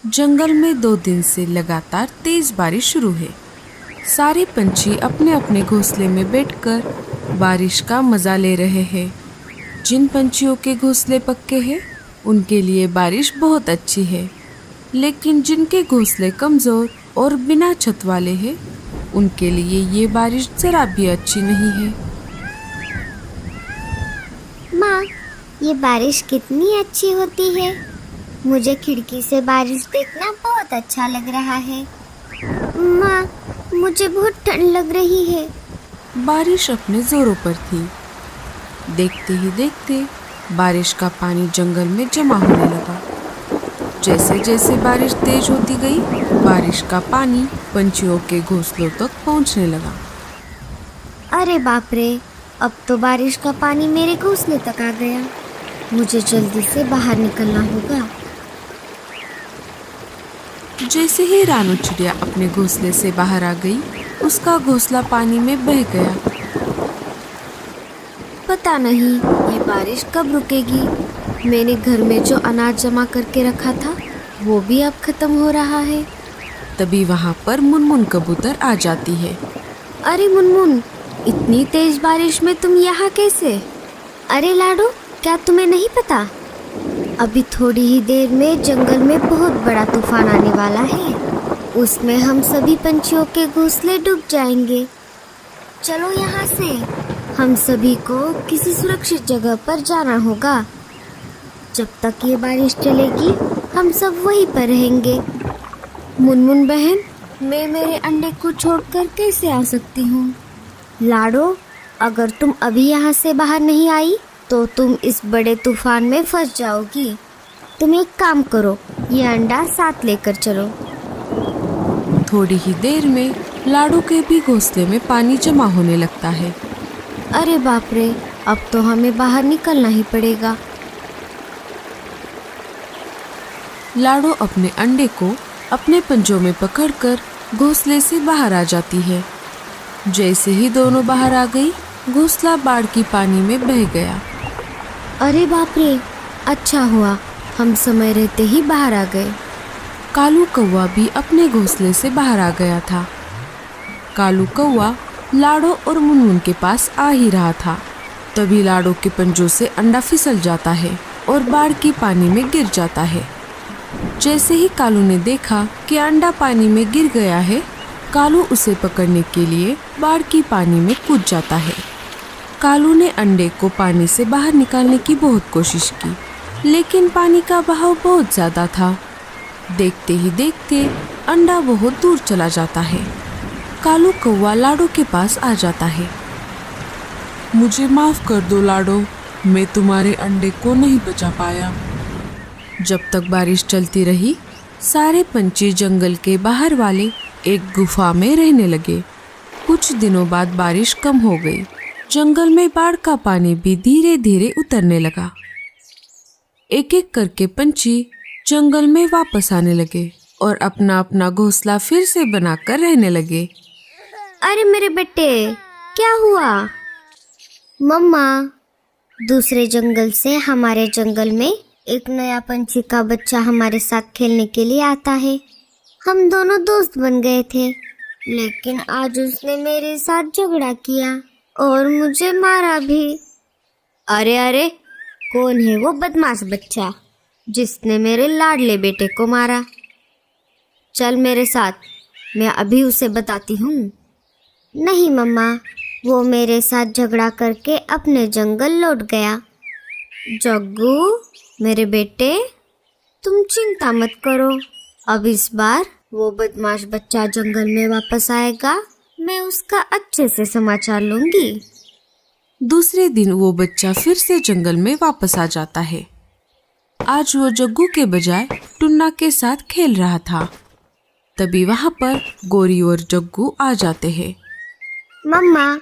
जंगल में 2 दिन से लगातार तेज बारिश शुरू है। सारे पंछी अपने अपने घोंसले में बैठकर बारिश का मजा ले रहे हैं। जिन पंछियों के घोंसले पक्के हैं उनके लिए बारिश बहुत अच्छी है, लेकिन जिनके घोंसले कमजोर और बिना छत वाले हैं उनके लिए ये बारिश जरा भी अच्छी नहीं है। माँ, ये बारिश कितनी अच्छी होती है। मुझे खिड़की से बारिश देखना बहुत अच्छा लग रहा है। माँ, मुझे बहुत ठंड लग रही है। बारिश अपने जोरों पर थी। देखते ही देखते बारिश का पानी जंगल में जमा होने लगा। जैसे जैसे बारिश तेज होती गई, बारिश का पानी पंछियों के घोंसलों तक पहुंचने लगा। अरे बाप रे, अब तो बारिश का पानी मेरे घोंसले तक आ गया। मुझे जल्दी से बाहर निकलना होगा। जैसे ही रानू चिड़िया अपने घोंसले से बाहर आ गई, उसका घोंसला पानी में बह गया। पता नहीं ये बारिश कब रुकेगी। मैंने घर में जो अनाज जमा करके रखा था वो भी अब खत्म हो रहा है। तभी वहाँ पर मुनमुन कबूतर आ जाती है। अरे मुनमुन, इतनी तेज बारिश में तुम यहाँ कैसे? अरे लाडो, क्या तुम्हें नहीं पता? अभी थोड़ी ही देर में जंगल में बहुत बड़ा तूफान आने वाला है। उसमें हम सभी पंछियों के घोंसले डूब जाएंगे। चलो यहाँ से, हम सभी को किसी सुरक्षित जगह पर जाना होगा। जब तक ये बारिश चलेगी हम सब वहीं पर रहेंगे। मुनमुन बहन, मैं मेरे अंडे को छोड़कर कैसे आ सकती हूँ? लाडो, अगर तुम अभी यहाँ से बाहर नहीं आई तो तुम इस बड़े तूफान में फंस जाओगी। तुम एक काम करो, ये अंडा साथ लेकर चलो। थोड़ी ही देर में लाडू के भी घोंसले में पानी जमा होने लगता है। अरे बाप रे, अब तो हमें बाहर निकलना ही पड़ेगा। लाडो अपने अंडे को अपने पंजों में पकड़कर घोंसले से बाहर आ जाती है। जैसे ही दोनों बाहर आ गई, घोंसला बाढ़ की पानी में बह गया। अरे बाप रे, अच्छा हुआ हम समय रहते ही बाहर आ गए। कालू कौवा भी अपने घोंसले से बाहर आ गया था। कालू कौवा लाडो और मुनमुन के पास आ ही रहा था। तभी लाडो के पंजों से अंडा फिसल जाता है और बाढ़ की पानी में गिर जाता है। जैसे ही कालू ने देखा कि अंडा पानी में गिर गया है, कालू उसे पकड़ने के लिए बाढ़ की पानी में कूद जाता है। कालू ने अंडे को पानी से बाहर निकालने की बहुत कोशिश की, लेकिन पानी का बहाव बहुत ज्यादा था। देखते ही देखते अंडा बहुत दूर चला जाता है। कालू कौवा लाडो के पास आ जाता है। मुझे माफ कर दो लाडो, मैं तुम्हारे अंडे को नहीं बचा पाया। जब तक बारिश चलती रही, सारे पंछी जंगल के बाहर वाले एक गुफा में रहने लगे। कुछ दिनों बाद बारिश कम हो गई। जंगल में बाढ़ का पानी भी धीरे धीरे उतरने लगा। एक एक करके पंछी जंगल में वापस आने लगे और अपना अपना घोंसला फिर से बनाकर रहने लगे। अरे मेरे बेटे, क्या हुआ? मम्मा, दूसरे जंगल से हमारे जंगल में एक नया पंछी का बच्चा हमारे साथ खेलने के लिए आता है। हम दोनों दोस्त बन गए थे, लेकिन आज उसने मेरे साथ झगड़ा किया और मुझे मारा भी। अरे अरे, कौन है वो बदमाश बच्चा जिसने मेरे लाडले बेटे को मारा? चल मेरे साथ, मैं अभी उसे बताती हूँ। नहीं मम्मा, वो मेरे साथ झगड़ा करके अपने जंगल लौट गया। जग्गू मेरे बेटे, तुम चिंता मत करो, अब इस बार वो बदमाश बच्चा जंगल में वापस आएगा। मैं उसका अच्छे से समाचार लूंगी। दूसरे दिन वो बच्चा फिर से जंगल में वापस आ जाता है। आज वो जग्गू के बजाय टुन्ना के साथ खेल रहा था। तभी वहाँ पर गोरी और जग्गू आ जाते हैं। मम्मा,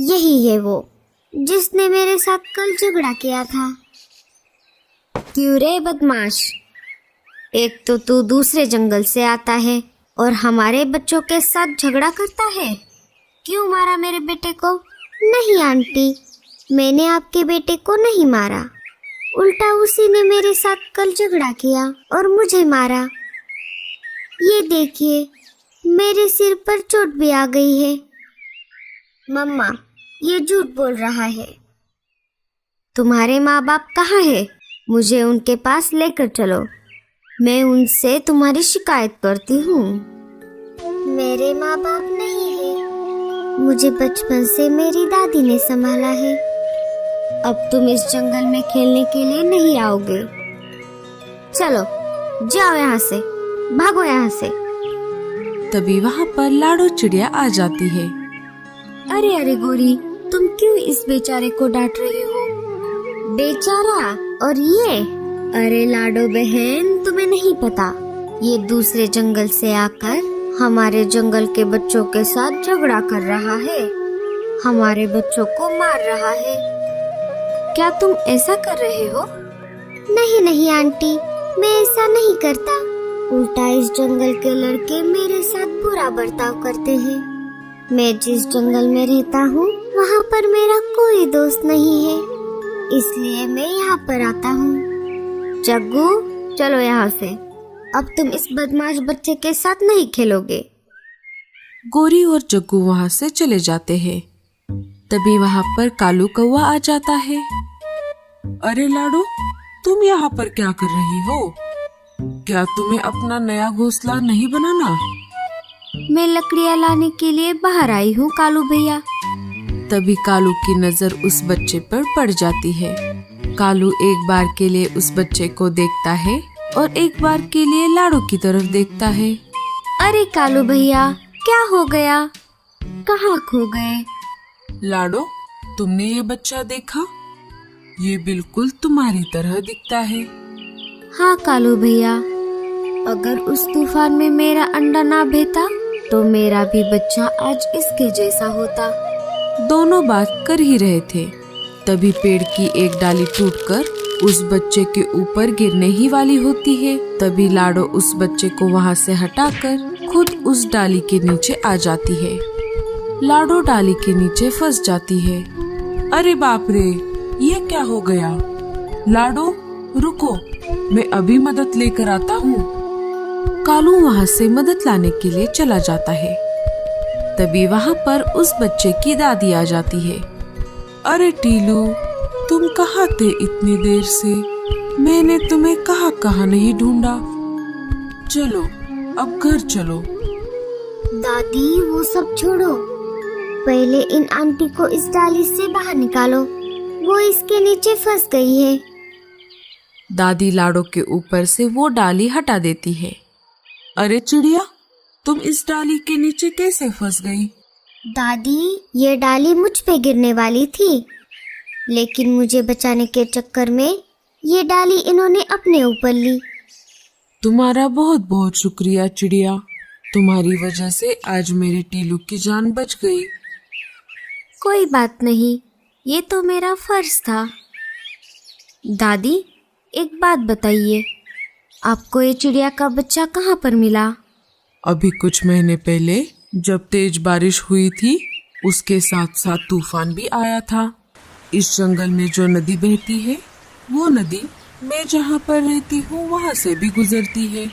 यही है वो जिसने मेरे साथ कल झगड़ा किया था। क्यों रे बदमाश, एक तो तू दूसरे जंगल से आता है और हमारे बच्चों के साथ झगड़ा करता है। क्यों मारा मेरे बेटे को? नहीं आंटी, मैंने आपके बेटे को नहीं मारा, उल्टा उसी ने मेरे साथ कल झगड़ा किया और मुझे मारा। ये देखिए, मेरे सिर पर चोट भी आ गई है। मम्मा, ये झूठ बोल रहा है। तुम्हारे माँ बाप कहाँ है? मुझे उनके पास लेकर चलो, मैं उनसे तुम्हारी शिकायत करती हूँ। मेरे माँ बाप नहीं है, मुझे बचपन से मेरी दादी ने संभाला है। अब तुम इस जंगल में खेलने के लिए नहीं आओगे। चलो जाओ यहाँ से, भागो यहाँ से। तभी वहाँ पर लाडो चिड़िया आ जाती है। अरे अरे गोरी, तुम क्यों इस बेचारे को डांट रही हो? बेचारा और ये? अरे लाडो बहन, तुम्हें नहीं पता, ये दूसरे जंगल से आकर हमारे जंगल के बच्चों के साथ झगड़ा कर रहा है, हमारे बच्चों को मार रहा है। क्या तुम ऐसा कर रहे हो? नहीं नहीं आंटी, मैं ऐसा नहीं करता। उल्टा इस जंगल के लड़के मेरे साथ बुरा बर्ताव करते हैं। मैं जिस जंगल में रहता हूँ वहाँ पर मेरा कोई दोस्त नहीं है, इसलिए मैं यहाँ पर आता हूँ। जग्गू, चलो यहाँ से, अब तुम इस बदमाश बच्चे के साथ नहीं खेलोगे। गोरी और जग्गू वहाँ से चले जाते हैं। तभी वहाँ पर कालू कौवा आ जाता है। अरे लाडो, तुम यहाँ पर क्या कर रही हो? क्या तुम्हें अपना नया घोंसला नहीं बनाना? मैं लकड़ियाँ लाने के लिए बाहर आई हूँ कालू भैया। तभी कालू की नजर उस बच्चे पर पड़ जाती है। कालू एक बार के लिए उस बच्चे को देखता है और एक बार के लिए लाडो की तरफ देखता है। अरे कालू भैया, क्या हो गया? कहाँ खो गए? लाडो, तुमने ये बच्चा देखा? ये बिल्कुल तुम्हारी तरह दिखता है। हाँ कालू भैया, अगर उस तूफान में मेरा अंडा ना बहता तो मेरा भी बच्चा आज इसके जैसा होता। दोनों बात कर ही रहे थे, तभी पेड़ की एक डाली टूटकर उस बच्चे के ऊपर गिरने ही वाली होती है। तभी लाडो उस बच्चे को वहाँ से हटाकर खुद उस डाली के नीचे आ जाती है। लाडो डाली के नीचे फंस जाती है। अरे बाप रे, ये क्या हो गया? लाडो रुको, मैं अभी मदद लेकर आता हूँ। कालू वहाँ से मदद लाने के लिए चला जाता है। तभी वहाँ पर उस बच्चे की दादी आ जाती है। अरे टीलू, तुम कहाँ थे इतनी देर से? मैंने तुम्हें कहाँ नहीं ढूंढा। चलो अब घर चलो। दादी, वो सब छोड़ो, पहले इन आंटी को इस डाली से बाहर निकालो, वो इसके नीचे फंस गई है। दादी लाडो के ऊपर से वो डाली हटा देती है। अरे चिड़िया, तुम इस डाली के नीचे कैसे फंस गई? दादी, ये डाली मुझ पे गिरने वाली थी, लेकिन मुझे बचाने के चक्कर में ये डाली इन्होंने अपने ऊपर ली। तुम्हारा बहुत बहुत शुक्रिया चिड़िया, तुम्हारी वजह से आज मेरे टीलू की जान बच गई। कोई बात नहीं, ये तो मेरा फर्ज था। दादी, एक बात बताइए, आपको ये चिड़िया का बच्चा कहाँ पर मिला? अभी कुछ महीने पहले जब तेज बारिश हुई थी, उसके साथ साथ तूफान भी आया था। इस जंगल में जो नदी बहती है, वो नदी मैं जहाँ पर रहती हूँ वहाँ से भी गुजरती है।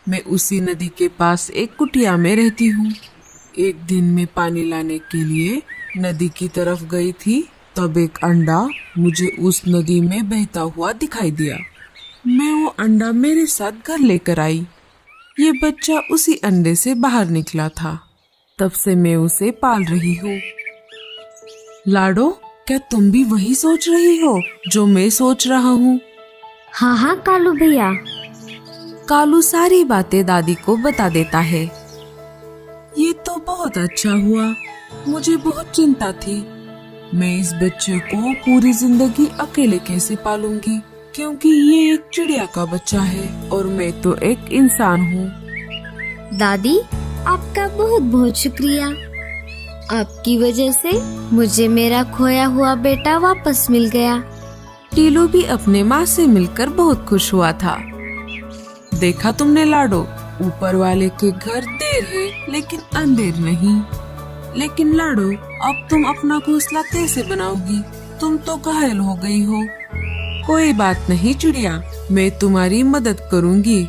मैं उसी नदी के पास एक कुटिया में रहती हूँ। एक दिन मैं पानी लाने के लिए नदी की तरफ गई थी, तब एक अंडा मुझे उस नदी में बहता हुआ दिखाई दिया। मैं वो अंडा मेरे साथ घर लेकर आई। ये बच्चा उसी अंडे से बाहर निकला था, तब से मैं उसे पाल रही हूँ। लाडो, क्या तुम भी वही सोच रही हो जो मैं सोच रहा हूँ? हाँ हाँ कालू भैया। कालू सारी बातें दादी को बता देता है। ये तो बहुत अच्छा हुआ, मुझे बहुत चिंता थी। मैं इस बच्चे को पूरी जिंदगी अकेले कैसे पालूंगी, क्योंकि ये एक चिड़िया का बच्चा है और मैं तो एक इंसान हूँ। दादी, आपका बहुत बहुत शुक्रिया। आपकी वजह से मुझे मेरा खोया हुआ बेटा वापस मिल गया। टीलू भी अपने माँ से मिलकर बहुत खुश हुआ था। देखा तुमने लाडो, ऊपर वाले के घर देर है लेकिन अंधेर नहीं। लेकिन लाडो, अब तुम अपना घोंसला कैसे बनाओगी? तुम तो घायल हो गई हो। कोई बात नहीं चिड़िया, मैं तुम्हारी मदद करूँगी।